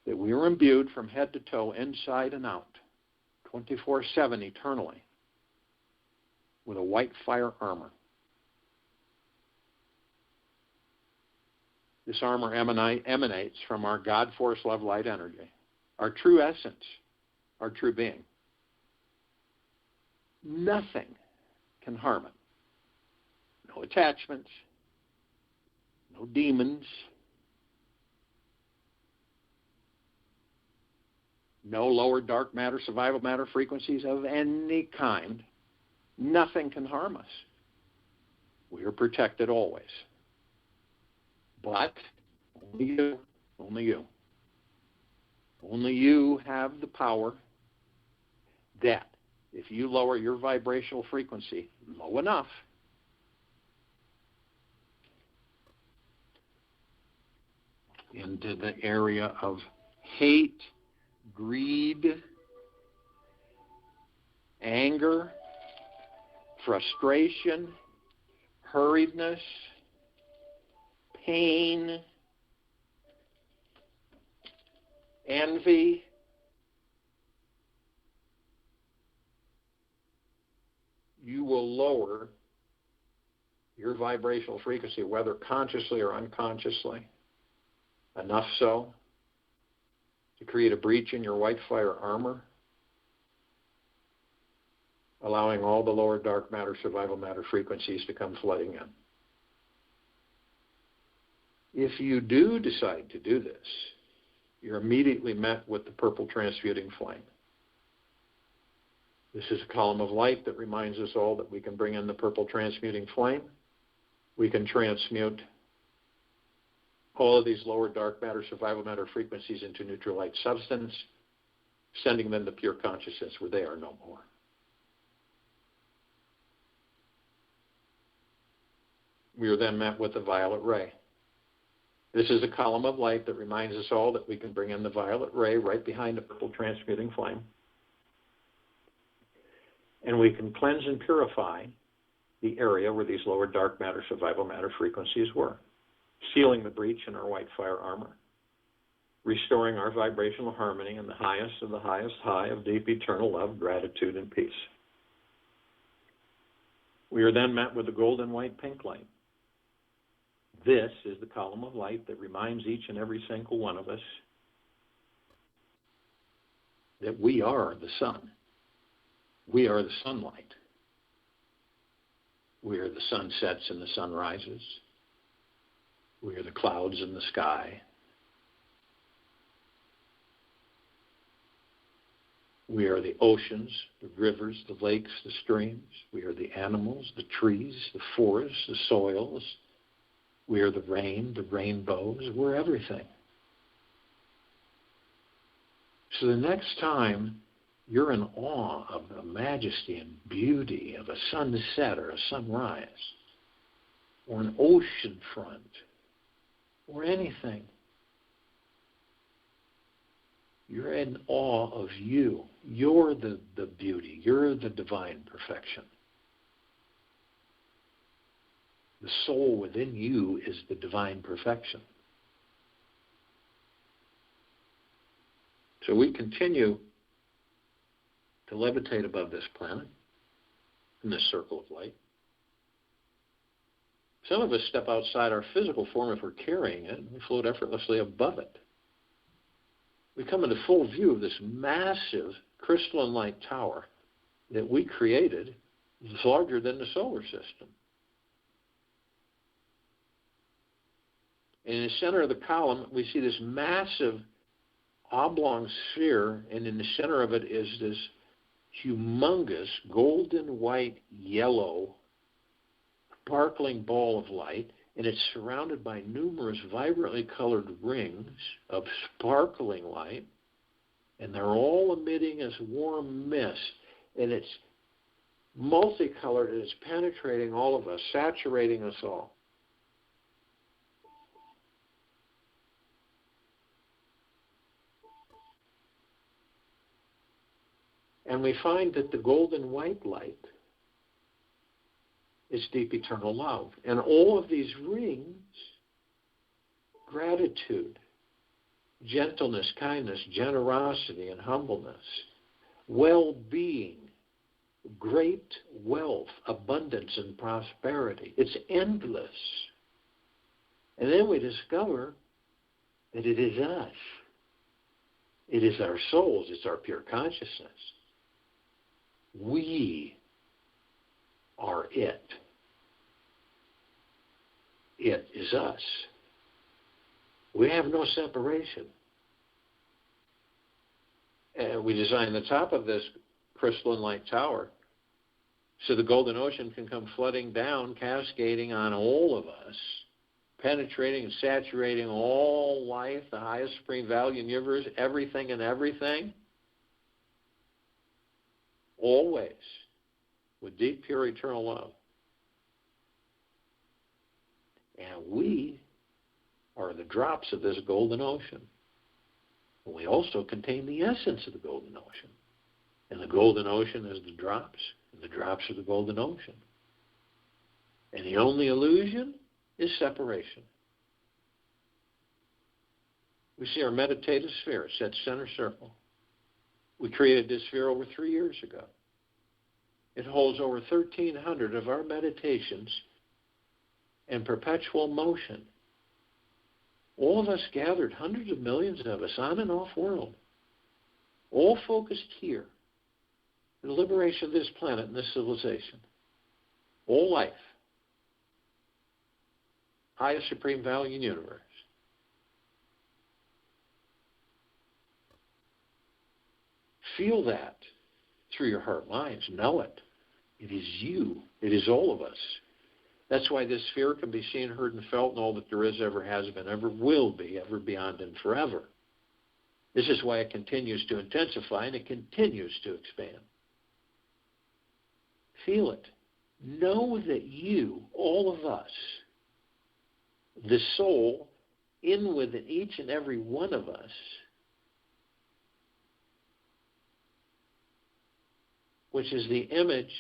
that we are imbued from head to toe, inside and out, 24/7 eternally, with a white fire armor. This armor emanates from our God Force Love Light energy, our true essence, our true being. Nothing can harm it. No attachments, no demons, no lower dark matter, survival matter frequencies of any kind. Nothing can harm us. We are protected always. But only you, only you. Only you have the power that if you lower your vibrational frequency low enough, into the area of hate, greed, anger, frustration, hurriedness, pain, envy, you will lower your vibrational frequency, whether consciously or unconsciously, enough so to create a breach in your white fire armor, allowing all the lower dark matter, survival matter frequencies to come flooding in. If you do decide to do this, you're immediately met with the purple transmuting flame. This is a column of light that reminds us all that we can bring in the purple transmuting flame. We can transmute all of these lower dark matter, survival matter frequencies into neutral light substance, sending them to pure consciousness where they are no more. We are then met with the violet ray. This is a column of light that reminds us all that we can bring in the violet ray right behind the purple transmuting flame. And we can cleanse and purify the area where these lower dark matter, survival matter frequencies were, sealing the breach in our white fire armor, restoring our vibrational harmony in the highest of the highest high of deep eternal love, gratitude, and peace. We are then met with the golden white pink light. This is the column of light that reminds each and every single one of us that we are the sun. We are the sunlight. We are the sunsets and the sunrises. We are the clouds in the sky. We are the oceans, the rivers, the lakes, the streams. We are the animals, the trees, the forests, the soils. We are the rain, the rainbows. We're everything. So the next time you're in awe of the majesty and beauty of a sunset or a sunrise, or an ocean front, or anything, You're in awe of you. You're the beauty. You're the divine perfection. The soul within you is the divine perfection. So we continue to levitate above this planet, in this circle of light. Some of us step outside our physical form if we're carrying it, and we float effortlessly above it. We come into full view of this massive crystalline light tower that we created. It's larger than the solar system. And in the center of the column, we see this massive oblong sphere, and in the center of it is this humongous golden white yellow sparkling ball of light, and it's surrounded by numerous vibrantly colored rings of sparkling light, and they're all emitting this warm mist, and it's multicolored, and it's penetrating all of us, saturating us all. And we find that the golden white light is deep eternal love. And all of these rings, gratitude, gentleness, kindness, generosity, and humbleness, well-being, great wealth, abundance, and prosperity. It's endless. And then we discover that it is us. It is our souls. It's our pure consciousness. We are it. It is us. We have no separation. And we designed the top of this crystalline light tower so the golden ocean can come flooding down, cascading on all of us, penetrating and saturating all life, the highest supreme value in the universe, everything and everything, always, with deep, pure, eternal love. And we are the drops of this golden ocean. And we also contain the essence of the golden ocean. And the golden ocean is the drops, and the drops are the golden ocean. And the only illusion is separation. We see our meditative sphere. It's that center circle. We created this sphere over 3 years ago. It holds over 1,300 of our meditations in perpetual motion. All of us gathered, hundreds of millions of us, on and off world, all focused here, the liberation of this planet and this civilization. All life, highest supreme value in the universe. Feel that through your heart minds. Know it. It is you. It is all of us. That's why this sphere can be seen, heard, and felt in all that there is, ever has been, ever will be, ever beyond, and forever. This is why it continues to intensify and it continues to expand. Feel it. Know that you, all of us, the soul in within each and every one of us, which is the image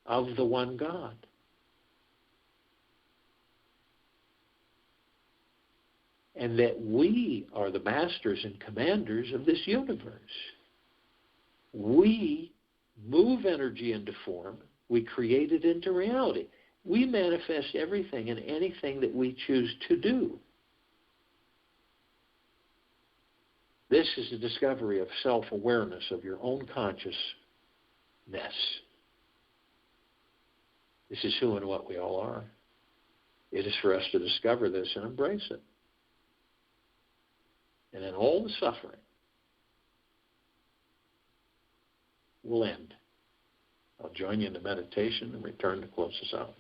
of the one God. And that we are the masters and commanders of this universe. We move energy into form. We create it into reality. We manifest everything and anything that we choose to do. This is the discovery of self-awareness of your own consciousness. This is who and what we all are. It is for us to discover this and embrace it. And then all the suffering will end. I'll join you in the meditation and return to close us out.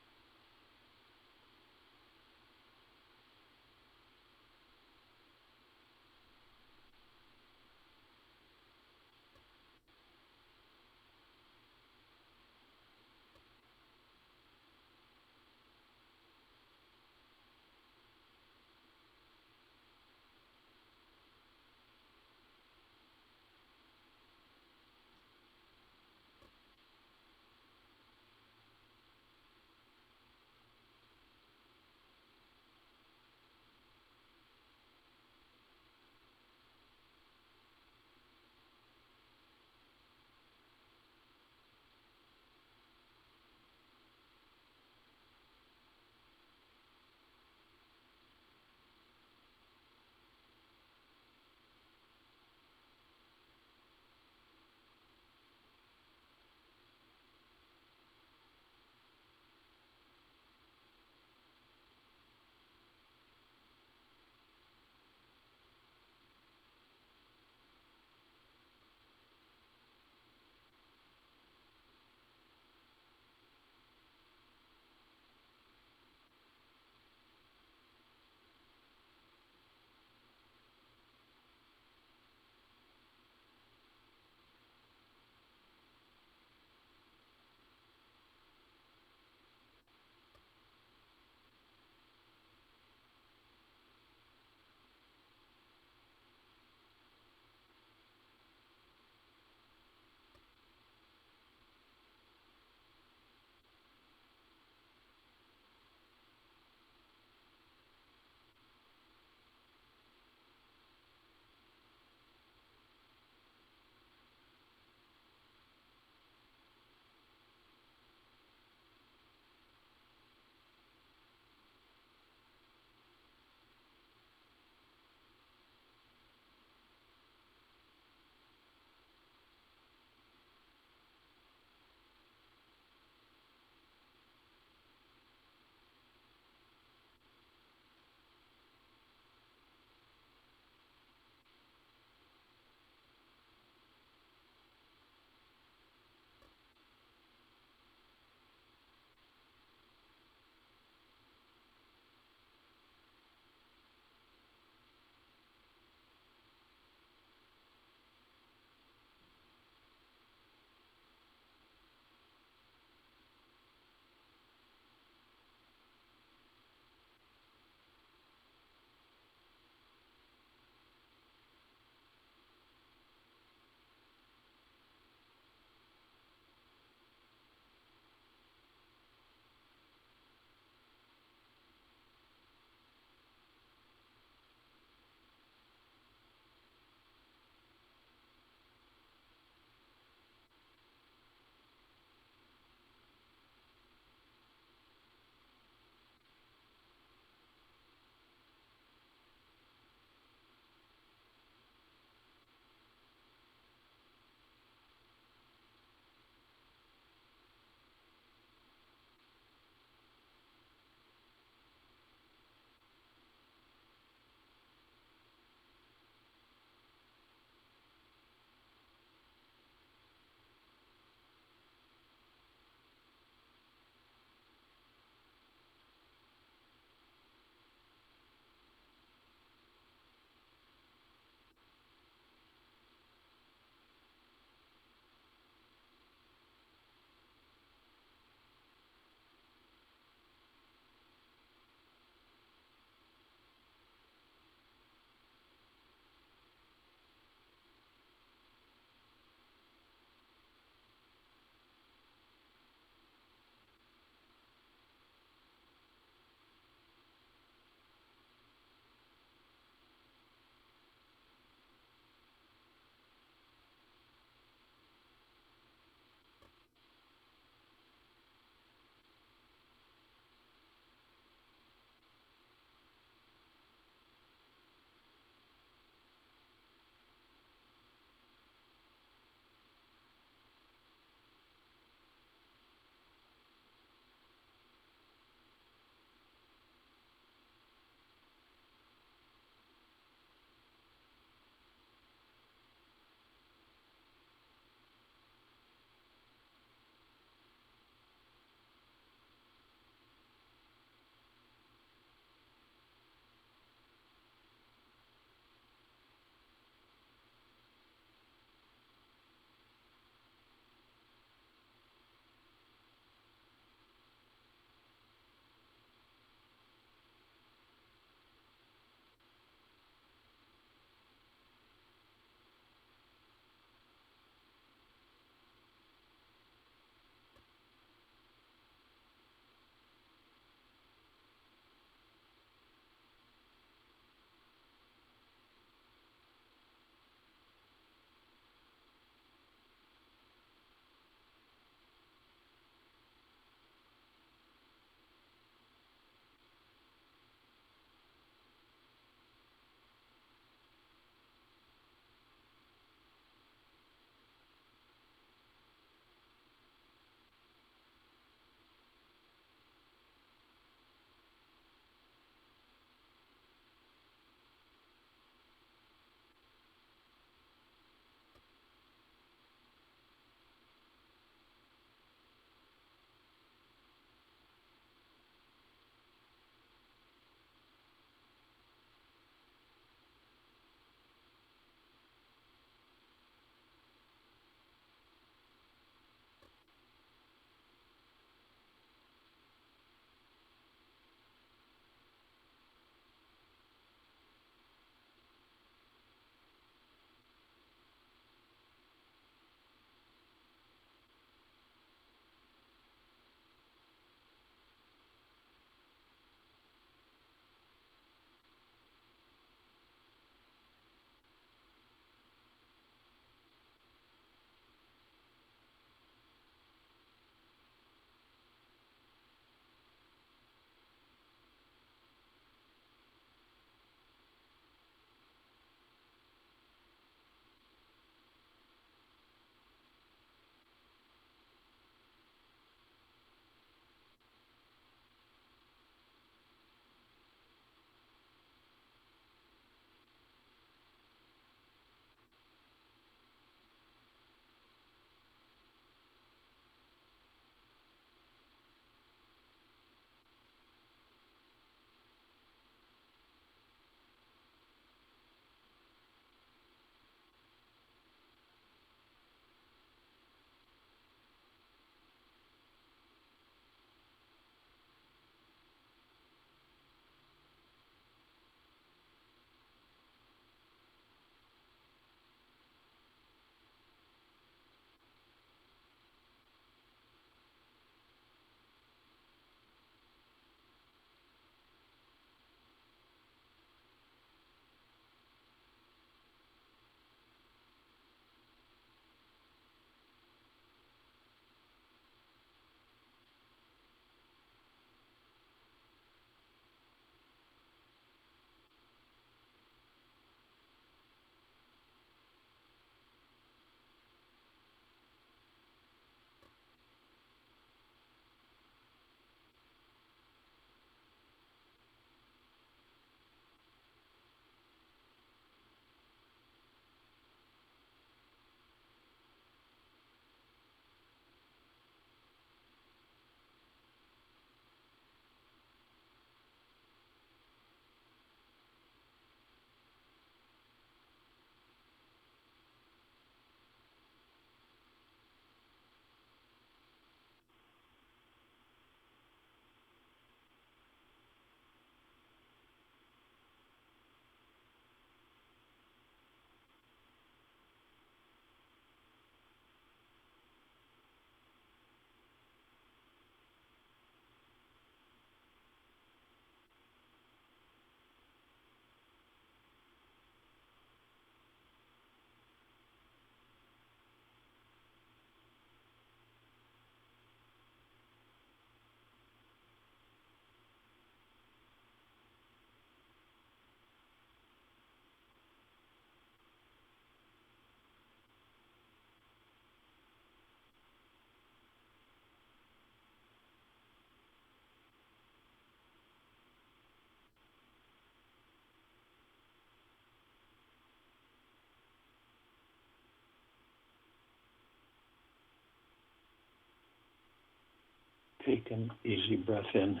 Take an easy breath in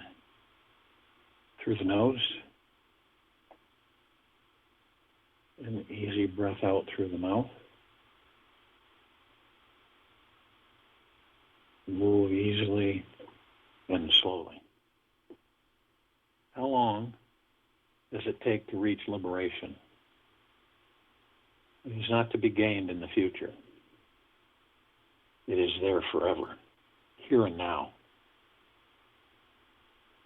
through the nose. An easy breath out through the mouth. Move easily and slowly. How long does it take to reach liberation? It is not to be gained in the future. It is there forever, here and now.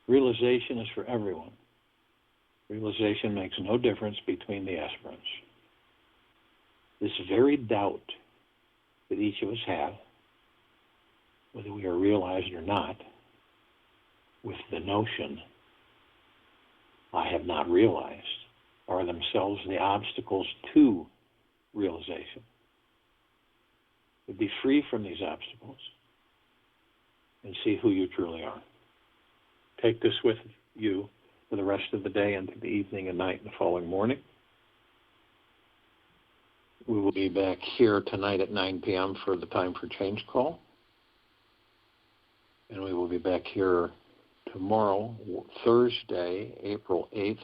Realization is for everyone. Realization makes no difference between the aspirants. This very doubt that each of us have, whether we are realized or not, with the notion, I have not realized, are themselves the obstacles to realization. To be free from these obstacles and see who you truly are. Take this with you for the rest of the day into the evening and night and the following morning. We will be back here tonight at 9 p.m. for the Time for Change call. And we will be back here tomorrow, Thursday, April 8th,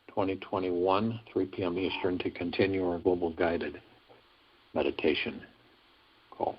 2021, 3 p.m. Eastern, to continue our global guided meditation call.